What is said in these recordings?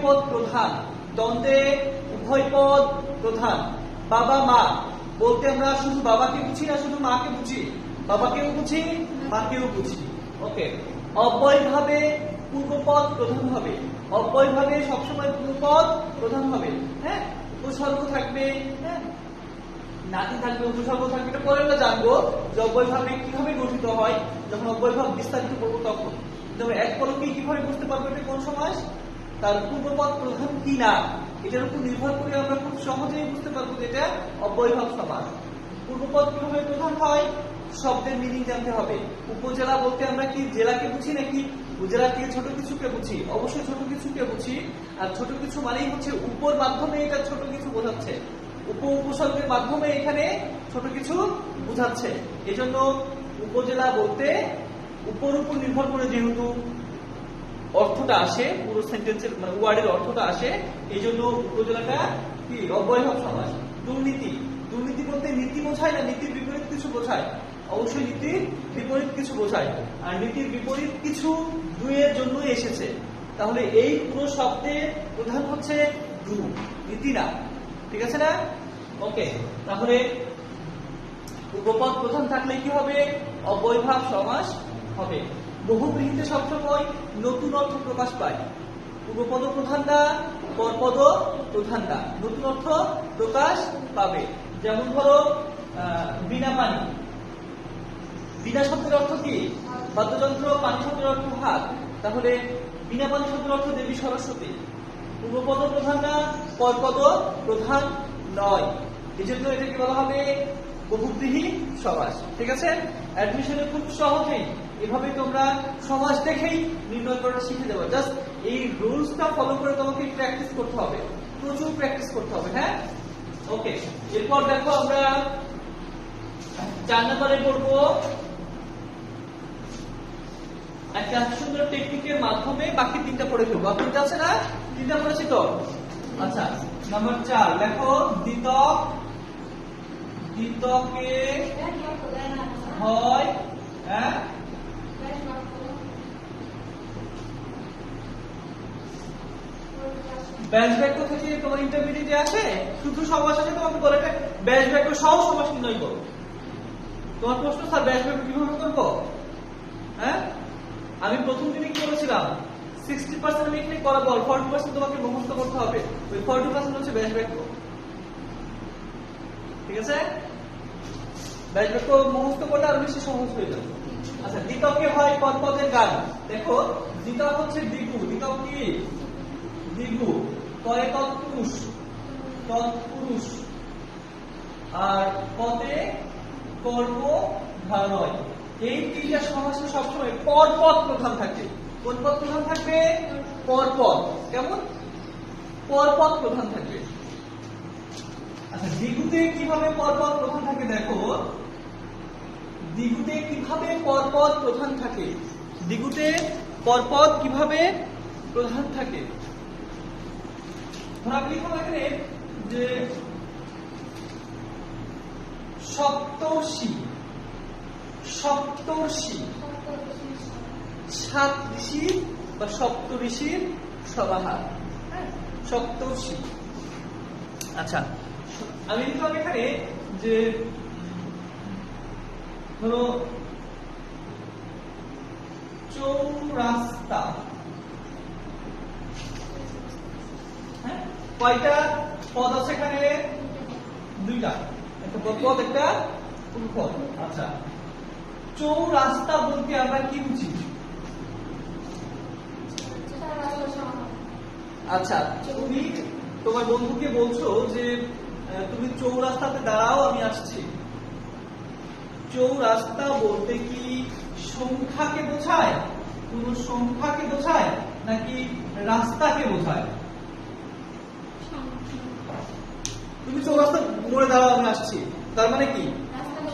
পদ প্রধান, দ্বন্দ্বে উভয় পদ প্রধান। বাবা মা বলতে আমরা শুধু বাবাকে বুঝি না শুধু মাকে বুঝি? বাবাকেও বুঝি, মাকেও বুঝি। ওকে, অব্যয়ভাবে পূর্বপদ প্রধান হবে। অব্যয়ভাবে সবসময় পূর্বপদ প্রধান হবে। হ্যাঁ, উপসর্গ থাকবে, হ্যাঁ, নাতি থাকবে, উপসর্গ থাকবে। এটা পরে আমরা জানবো যে অব্যয়ভাবে কিভাবে গঠিত হয়, যখন অব্যয়ভাব বিস্তারিত করবো তখন। তবে এক পলকে কিভাবে বুঝতে পারবো এটা কোন সমাস, তার পূর্বপদ প্রধান কি না, এটার উপর নির্ভর করে আমরা খুব সহজেই বুঝতে পারবো যে এটা অব্যয়ভাব সমাস। পূর্বপদ কিভাবে প্রধান হয়, শব্দের মিনিং জানতে হবে। উপজেলা বলতে আমরা কি জেলাকে বুঝি নাকি উপজেলা থেকে ছোট কিছুকে বুঝি? অবশ্যই ছোট কিছুকে বুঝি। আর ছোট কিছু মানেই হচ্ছে উপর মাধ্যমে এটা ছোট কিছু বোঝাচ্ছে, উপসর্গের মাধ্যমে এখানে ছোট কিছু বোঝাচ্ছে। এজন্য উপজেলা বলতে উপর উপর নির্ভর করে যেহেতু অর্থটা আসে, পুরো সেন্টেন্সের মানে ওয়ার্ডের অর্থটা আসে, এই জন্য উপজেলাটা কি অব্যয়ভাব সমাস। দুর্নীতি, দুর্নীতি বলতে নীতি বোঝায় না নীতির বিপরীত কিছু বোঝায়? অবশ্যই নীতির বিপরীত কিছু বোঝায়। আর নীতির বিপরীত কিছু দুইয়ের জন্যই এসেছে। তাহলে এই পুরো শব্দের প্রধান হচ্ছে দু, নীতি না। ঠিক আছে না? ওকে, তাহলে উপপদ প্রধান থাকলে কি হবে? অব্যয়ভাব সমাস হবে। বহুব্রীহিতে সবসময় নতুন অর্থ প্রকাশ পায়। পূর্বপদ প্রধান না, পরপদ প্রধান না, নতুন অর্থ প্রকাশ পাবে। যেমন ধরো বিনা পানি, বিনা শব্দের অর্থ কি? বাদ্যযন্ত্র, পানি শব্দের অর্থ হাত। তাহলে বিনা পানি শব্দের অর্থ দেবী সরস্বতী। পূর্বপদ প্রধান না, পরপদ প্রধান নয়, এই জন্য এটাকে বলা হবে বহুব্রীহি সমাস। ঠিক আছে? অ্যাডমিশনে খুব সহজেই এভাবে তোমরা সমাস দেখেই নির্ণয় করা শিখে যাবে। জাস্ট এই রুলসটা ফলো করে তোমাকে প্র্যাকটিস করতে হবে, প্রচুর প্র্যাকটিস করতে হবে। হ্যাঁ, ওকে। এরপর দেখো আমরা 4 নম্বরে পড়বো একটা সুন্দর টেকনিকের মাধ্যমে বাকি 3টা পড়ে ফেলবো। আর 3টা আছে না? 3টা পড়েছি তো? আচ্ছা, নাম্বার 4 দেখো, দ্বিতক, দ্বিতকে হয়, হ্যাঁ, ব্যাস বাক্য থেকে তোমার ইন্টারমিডিয়েটে আসে শুধু সমাস আছে, তোমাকে বলে ব্যাস বাক্য সহ সমাস নির্ণয় করো। তোমার প্রশ্ন, স্যার ব্যাস বাক্য কিভাবে করবো? হ্যাঁ, আমি প্রথম দিনে কি বলেছিলাম? 60% আমি এখানে করাবো, 40% তোমাকে মুখস্থ করতে হবে। ওই 40% হচ্ছে ব্যাস বাক্য। ঠিক আছে? ব্যাস বাক্য মুখস্থ করলে আরো বেশি সহজ হয়ে যাবে। আচ্ছা, দ্বিতকে হয় পদপদের গান। দেখো, দ্বিতক হচ্ছে দ্বিগু। দ্বিতক কি? দ্বিগু। কয়ে তৎপুরুষ, তৎপুরুষ। আর পদে কর্ম ধারয়। এই 3টা সমাসে সবসময় পরপদ প্রধান থাকে। কোন পদ প্রধান থাকবে? পরপদ। কেমন? পরপদ প্রধান থাকবে। আচ্ছা, দ্বিগুতে কিভাবে পরপদ প্রধান থাকে? দেখো, দ্বিগুতে কিভাবে পরপদ প্রধান থাকে? দ্বিগুতে পরপদ কিভাবে প্রধান থাকে? ধরা লিখো এখানে যে সপ্তর্ষি, সপ্তর্ষি, 7 ঋষি বা সপ্ত ঋষির সমাহার। সপ্তর্ষি। আচ্ছা, আমি লিখলাম এখানে যে ধরো চৌরাস্তা। হ্যাঁ, কয়টা পদ আছে এখানে? 2টা, একটা পদ একটা উপপদ। আচ্ছা, চৌরাস্তা বলতে আমরা কি বুঝি? আচ্ছা, তুমি তোমার বন্ধুকে বলছো যে তুমি চৌরাস্তাতে দাঁড়াও, আমি আসছি। চৌরাস্তা বলতে কি সংখ্যাকে বোঝায়, পুরো সংখ্যাকে বোঝায়, নাকি রাস্তাকে বোঝায়? তুমি চৌরাস্তা মোড়ে দাঁড়াও, আমি আসছি, তার মানে কি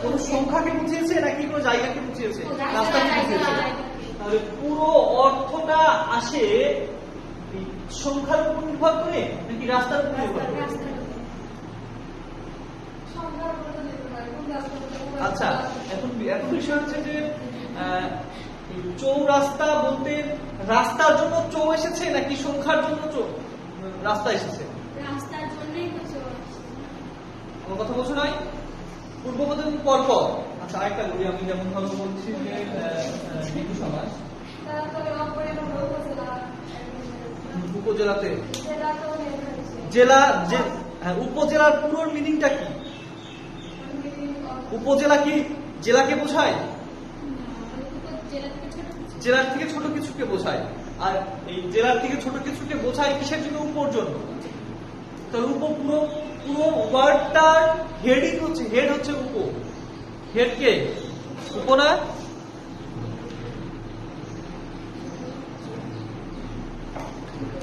কোন সংখ্যাকে বুঝিয়েছে নাকি কোন জায়গাকে বুঝিয়েছে? রাস্তাকে বুঝিয়েছে। তাহলে পুরো অর্থটা আসে সংখ্যার উপর নির্ভর করে নাকি রাস্তার উপর নির্ভর করে? আচ্ছা, এখন বিষয় হচ্ছে যে চৌরাস্তা বলতে রাস্তার জন্য চৌ এসেছে নাকি সংখ্যার জন্য চৌ? রাস্তা এসেছে। রাস্তার জন্যই বছর আমার কথা বলছো নাই? পূর্বপদ এবং পরপদ। আচ্ছা আরেকটা বলি আমি, যেমন ধরো বলছি যে ঋতু সমাস তারপরে অপরে উপজেলা উপজেলাতে জেলা তো হয়েছে জেলা হ্যাঁ, উপজেলার পুরো মিনিংটা কি? উপজেলা কি জেলাকে বোঝায়? জেলার থেকে ছোট কিছুকে বোঝায়। আর এই জেলার থেকে ছোট কিছুকে বোঝায় কিসের জন্য? উপর জন্য। তাহলে পুরো পুরো ওয়ার্ডটার হেডিং হচ্ছে, হেড হচ্ছে উপ। হেড কে? উপ না?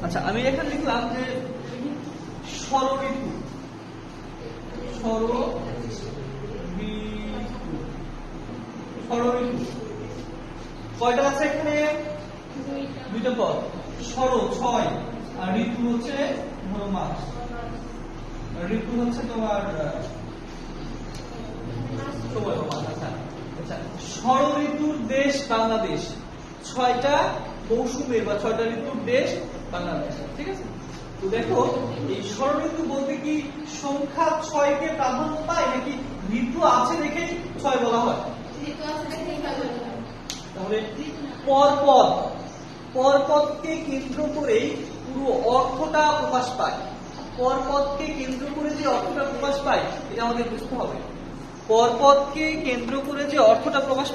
আচ্ছা আমি এখানে লিখলাম যে ষড়ঋতু। ষড়ঋতু কয়টা আছে এখানে? দুইটা পদ। ষড় 6 আর ঋতু হচ্ছে ধরো মাস। ঋতু হচ্ছে তোমার সময় বা মাস। আচ্ছা আচ্ছা, ষড় ঋতুর দেশ বাংলাদেশ। 6টা মৌসুমের বা 6টা ঋতুর দেশ বাংলাদেশ। ঠিক আছে? তো দেখো এই ষড় ঋতু বলতে কি সংখ্যা 6কে প্রাধান্য পায়, নাকি ঋতু আছে দেখেই 6 বলা হয়? ঋতু আছে দেখেই ভালো তাহলে পরপদ, পরপদকে কেন্দ্র করেই পুরো অর্থটা প্রকাশ পায়। পরপদকে কেন্দ্র করে যে অর্থটা প্রকাশ পায় এটা আমাদের বুঝতে হবে। পরপদকে কেন্দ্র করে যে অর্থটা প্রকাশ